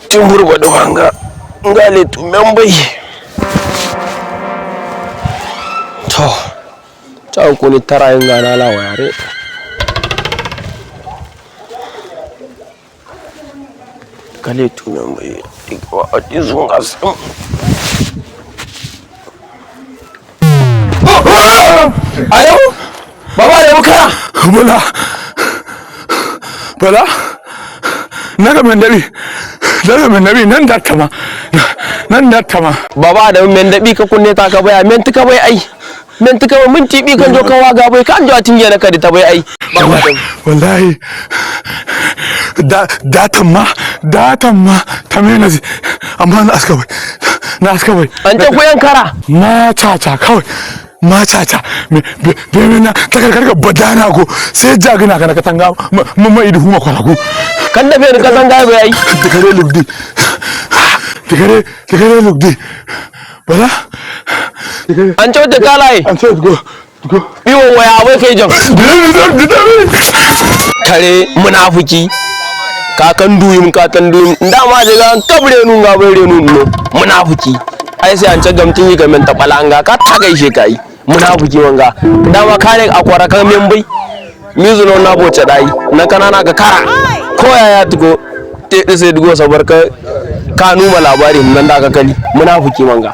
Timburba da wanga ngale tumen bai to ta ko ni tara yin gana lawa yare ngale tumen bai digwa adizun asam ayo baba da bukara bala naga mendabi nan da tama baba da mendabi ka kunne ta ka baya men tuka bai ai men tuka mun tibi kan jo kawa ga bai kan jo atinje na kadi ta bai ai wallahi da tamma ta mena ji amma na aska bai an ta koyan kara ma caca kawai ma caca me na takarkarka badana go sai jagina kana katanga mamma idu huma kwalago kan da bai katanga bai ai tikare lugdi bala an ce da kalai an ce go biwo waya bai kai jan kare munafiki kakan duyum dama je ga kabre nun ga bare nun no munafiki ai sai an ce gamtin yi gamen ta balanga ka ta gaishe kai munafiki wanga dama kare akwara kan membai mizuno na boce dai na kanana ga kara ko yaya tugo te sai dugo sabar ka numa labarin nan da ka kali munafiki wanga